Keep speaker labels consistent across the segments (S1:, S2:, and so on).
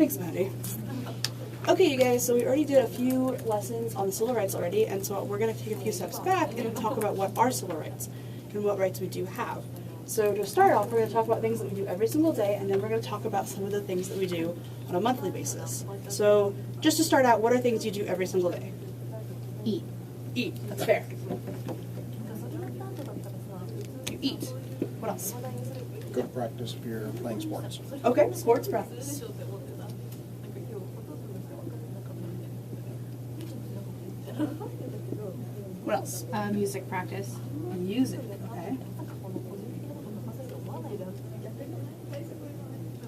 S1: Thanks, Maddie. Okay, you guys, so we already did a few lessons on the civil rights already, and so we're going to take a few steps back and talk about what are civil rights and what rights we do have. So to start off, we're going to talk about things that we do every single day, and then we're going to talk about some of the things that we do on a monthly basis. So just to start out, what are things you do every single day?
S2: Eat.
S1: Eat. That's fair. You eat. What else?
S3: Go to practice if you're playing sports.
S1: Okay, sports practice. What else?
S2: Music practice.
S1: Music. Okay.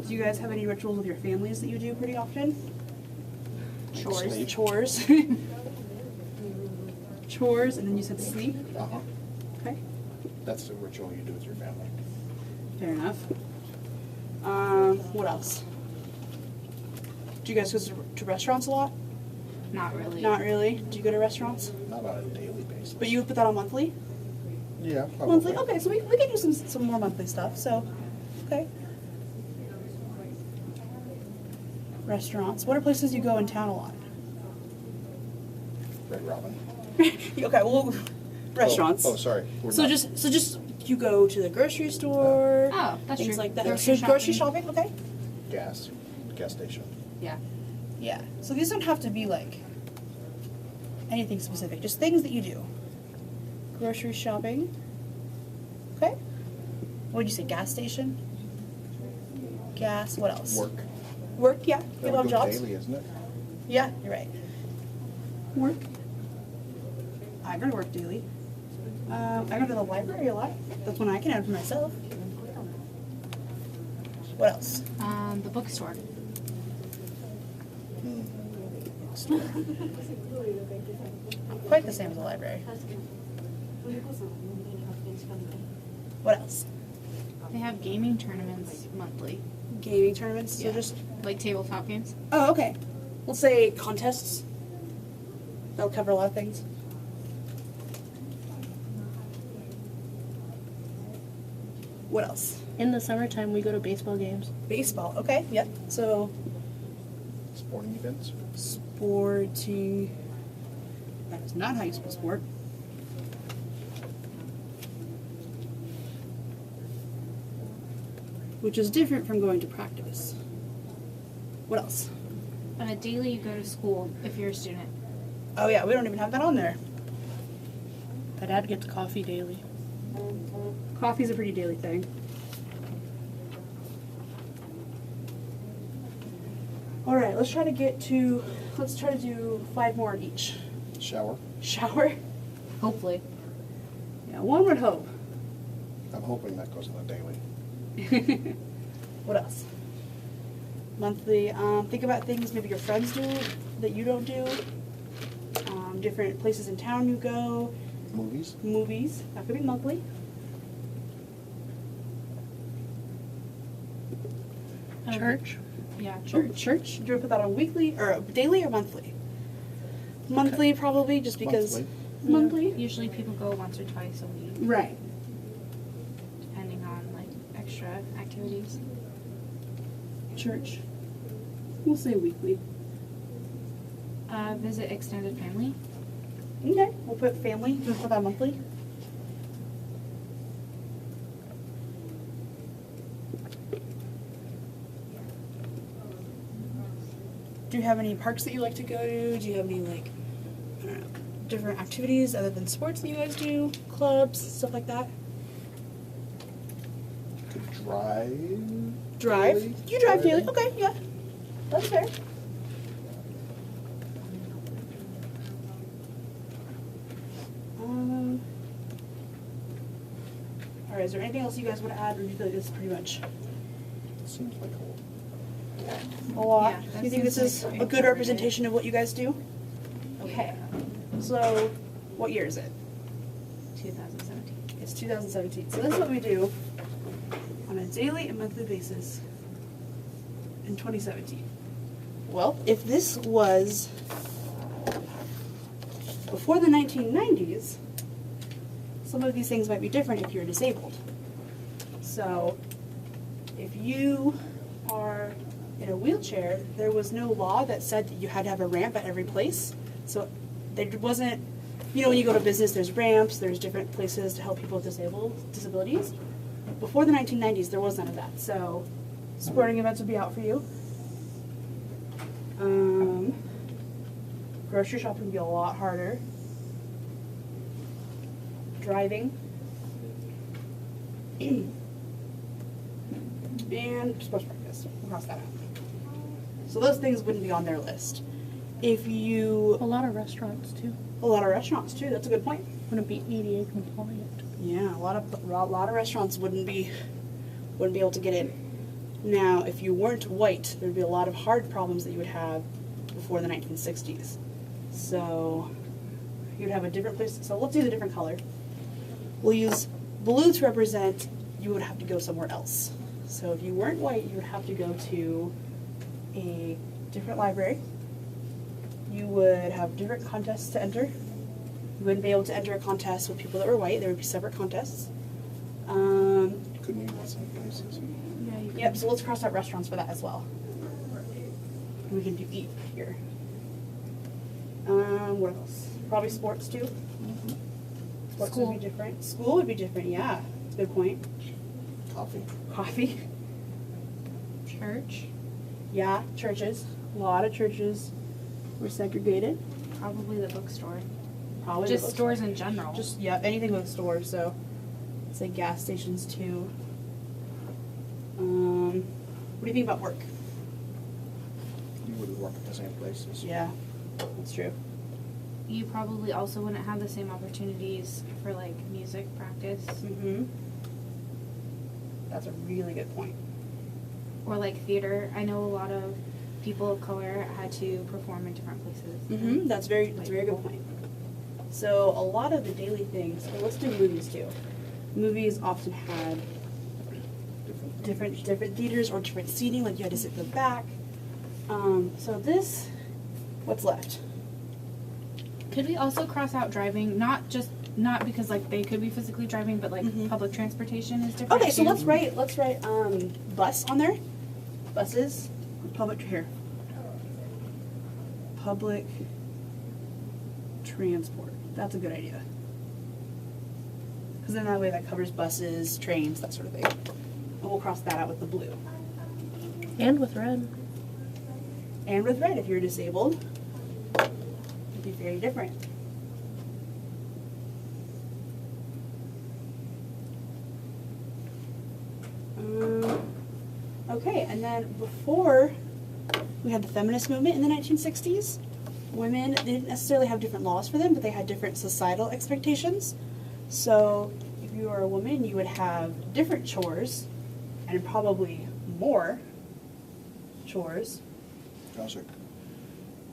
S1: Do you guys have any rituals with your families that you do pretty often?
S2: Chores.
S3: Sleep.
S1: Chores. Chores, and then you said sleep.
S3: Uh-huh.
S1: Okay.
S3: That's the ritual you do with your family.
S1: Fair enough. What else? Do you guys go to restaurants a lot?
S2: Not really.
S1: Not really. Do you go to restaurants?
S3: Not on a daily basis.
S1: But you would put that on monthly?
S3: Yeah, probably.
S1: Monthly? Okay, so we can do some more monthly stuff, so, okay. Restaurants. What are places you go in town a lot?
S3: Red Robin.
S1: Okay, well, restaurants.
S3: Oh, sorry. We're
S1: So
S3: not-
S1: just you go to the grocery store.
S2: Oh, that's
S1: things
S2: true.
S1: like that.
S2: Grocery
S1: So grocery shopping, okay.
S3: gas station.
S2: Yeah.
S1: Yeah. So these don't have to be like anything specific. Just things that you do. Grocery shopping. Okay. What did you say? Gas station. Gas. What else?
S3: Work.
S1: Work. Yeah.
S3: That
S1: People
S3: would
S1: have
S3: go
S1: jobs.
S3: daily, isn't it?
S1: Yeah, you're right. Work. I go to work daily. I go to the library a lot. That's one I can add for myself. What else?
S2: The bookstore.
S1: Quite the same as the library. What else?
S2: They have gaming tournaments monthly.
S1: Gaming tournaments. So
S2: Yeah.
S1: just.
S2: Like tabletop games.
S1: Oh, okay. Let's say contests. That'll cover a lot of things. What else?
S4: In the summertime, we go to baseball games.
S1: Baseball. Okay. Yep. So
S3: Sporting events.
S1: sporting. That is not how you spell sport. Which is different from going to practice. What else?
S2: On a daily, you go to school if you're a student.
S1: Oh yeah, we don't even have that on there.
S4: My dad gets coffee daily.
S1: Coffee's a pretty daily thing. All right, let's try to do 5 more each.
S3: Shower.
S1: Shower.
S2: Hopefully.
S1: Yeah, one would hope.
S3: I'm hoping that goes on a daily.
S1: What else? Monthly. Think about things maybe your friends do that you don't do. Different places in town you go.
S3: Movies.
S1: Movies. That could be monthly.
S4: Church.
S2: Yeah,
S1: Church. Church. Do you want to put that on weekly or daily or monthly? Monthly, probably, just because.
S3: Monthly.
S1: Monthly.
S2: Usually people go once or twice a week,
S1: Right.
S2: depending on like extra activities.
S1: Church. We'll say weekly.
S2: Visit extended family.
S1: Okay. We'll put family. We'll put that monthly. Do you have any parks that you like to go to? Do you have any like, I don't know, different activities other than sports that you guys do? Clubs, stuff like that?
S3: Could drive.
S1: Drive?
S3: daily.
S1: You drive daily? Okay, yeah. That's fair. Alright, is there anything else you guys want to add, or do you feel like this is pretty much
S3: Seems like
S1: a lot?
S2: Yeah, that
S1: Do you think this
S2: seems
S1: is
S2: like
S1: a good representation of what you guys do?
S2: Yeah.
S1: Okay. So, what year is it?
S2: 2017.
S1: It's 2017. So this is what we do on a daily and monthly basis in 2017. Well, if this was before the 1990s, some of these things might be different if you're disabled. So if you are in a wheelchair, there was no law that said that you had to have a ramp at every place. So there wasn't, when you go to business, there's ramps, there's different places to help people with disabilities. Before the 1990s, there was none of that. So sporting events would be out for you. Grocery shopping would be a lot harder. Driving. And sports practice. We'll cross that out. So those things wouldn't be on their list. If you...
S4: A lot of restaurants too.
S1: A lot of restaurants too, that's a good point.
S4: Wouldn't be ADA compliant.
S1: Yeah, a lot of restaurants wouldn't be able to get in. Now, if you weren't white, there'd be a lot of hard problems that you would have before the 1960s. So you'd have a different place. So let's do the different color. We'll use blue to represent you would have to go somewhere else. So if you weren't white, you would have to go to a different library. You would have different contests to enter. You wouldn't be able to enter a contest with people that were white. There would be separate contests.
S3: Couldn't eat at some places.
S2: Yeah, you
S1: Yep, so let's cross out restaurants for that as well. We can do eat here. What else? Probably sports too. Sports
S2: School.
S1: would be different. School would be different, yeah. That's a good point.
S3: Coffee.
S1: Coffee.
S2: Church.
S1: Yeah, churches. A lot of churches were segregated.
S2: Probably the bookstore.
S1: Probably
S2: Just
S1: the bookstore.
S2: stores in general.
S1: Just, yeah, anything with stores, so say gas stations too. What do you think about work?
S3: You wouldn't work at the same places.
S1: Yeah, that's true.
S2: You probably also wouldn't have the same opportunities for like music practice
S1: Mm-hmm. That's a really good point.
S2: or like theater. I know a lot of people of color had to perform in different places.
S1: Mm-hmm. That's a very good point. So a lot of the daily things. Well, let's do movies too. Movies often had different theaters or different seating. Like you had to sit in the back. So this, what's left?
S2: Could we also cross out driving? Not because like they could be physically driving, but like
S1: Mhm.
S2: public transportation is different.
S1: Okay, so
S2: too.
S1: let's write bus on there. Buses, public public transport. That's a good idea. Because then that way that covers buses, trains, that sort of thing. And we'll cross that out with the blue.
S4: And with red.
S1: And with red, if you're disabled, it'd be very different. Okay, and then before we had the feminist movement in the 1960s, women, they didn't necessarily have different laws for them, but they had different societal expectations. So if you were a woman, you would have different chores, and probably more chores.
S3: Housework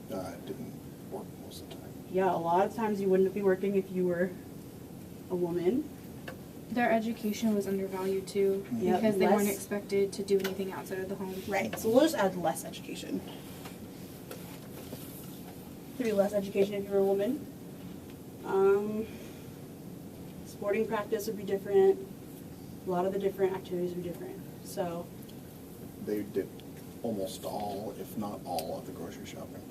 S3: didn't work most of the time.
S1: Yeah, a lot of times you wouldn't be working if you were a woman.
S2: Their education was undervalued too,
S1: Yep,
S2: because they weren't
S1: less-
S2: expected to do anything outside of the home.
S1: Right, so we'll just add less education. Maybe less education if you were a woman. Sporting practice would be different. A lot of the different activities would be different. So,
S3: They did almost all, if not all, of the grocery shopping.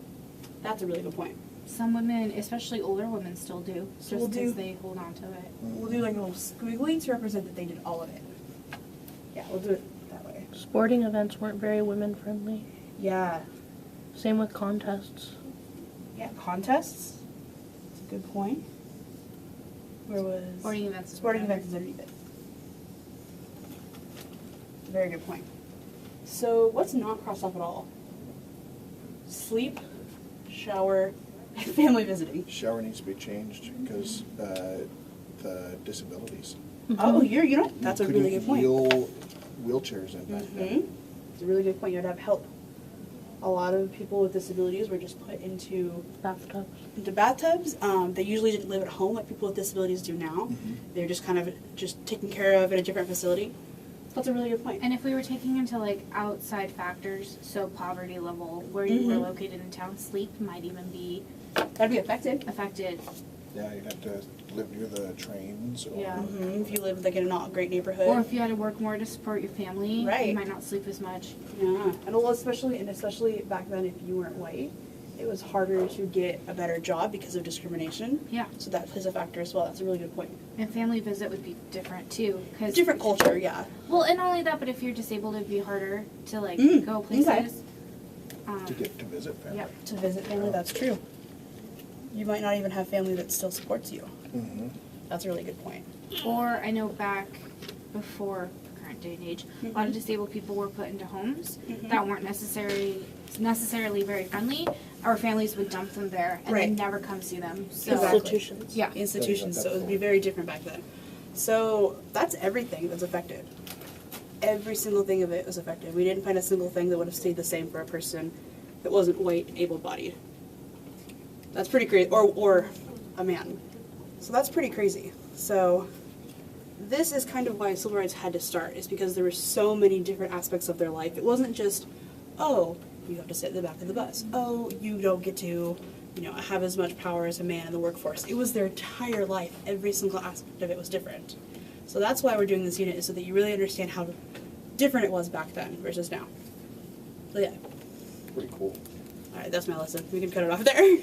S1: that's a really good point.
S2: Some women, especially older women, still do,
S1: So
S2: just
S1: we'll
S2: because
S1: do-
S2: they hold on to it.
S1: We'll do like a little squiggly to represent that they did all of it. Yeah, we'll do it that way.
S4: Sporting events weren't very women friendly.
S1: Yeah.
S4: Same with contests.
S1: Yeah, contests. That's a good point. Where was...
S2: Sporting events.
S1: Sporting events is underneath it. Very good point. So what's not crossed off at all? Sleep, shower, and family visiting.
S3: Shower needs to be changed because the disabilities.
S1: Oh, you know, that's a really good point.
S3: Couldn't wheel wheelchairs in back
S1: Mm-hmm.
S3: then.
S1: It's a really good point. You'd have help. A lot of people with disabilities were just put into bathtubs. They usually didn't live at home like people with disabilities do now.
S3: Mhm.
S1: They're just kind of just taken care of at a different facility. That's a really good point.
S2: And if we were taking into like outside factors, so poverty level, where you were
S1: Mhm.
S2: located in town, sleep might even be
S1: That'd be affected.
S2: affected.
S3: Yeah, you had to live near the trains or.
S2: Yeah.
S1: If you lived like in a not great neighborhood.
S2: Or if you had to work more to support your family,
S1: Right.
S2: you might not sleep as much.
S1: Yeah, and well, especially back then, if you weren't white, it was harder to get a better job because of discrimination.
S2: Yeah.
S1: So that plays a factor as well. That's a really good point.
S2: And family visit would be different too, because
S1: Different culture, yeah.
S2: Well, and not only that, but if you're disabled, it'd be harder to like go
S1: okay.
S2: places.
S3: To get to visit family.
S2: Yep.
S1: To visit family, that's true. You might not even have family that still supports you.
S3: Mm-hmm.
S1: That's a really good point.
S2: Or I know back before the current day and age, a lot of disabled people were put into homes that weren't necessarily very friendly. Our families would dump them there and
S1: Right.
S2: then never come see them. So
S1: Exactly.
S4: Institutions.
S2: yeah,
S1: Institutions, so it would be very different back then. So that's everything that's affected. Every single thing of it was affected. We didn't find a single thing that would have stayed the same for a person that wasn't white, able-bodied. That's pretty crazy. Or a man. So that's pretty crazy. So this is kind of why civil rights had to start, is because there were so many different aspects of their life. It wasn't just, oh, you have to sit in the back of the bus. Oh, you don't get to, have as much power as a man in the workforce. It was their entire life. Every single aspect of it was different. So that's why we're doing this unit, is so that you really understand how different it was back then versus now. So yeah.
S3: Pretty cool.
S1: Alright, that's my lesson. We can cut it off there.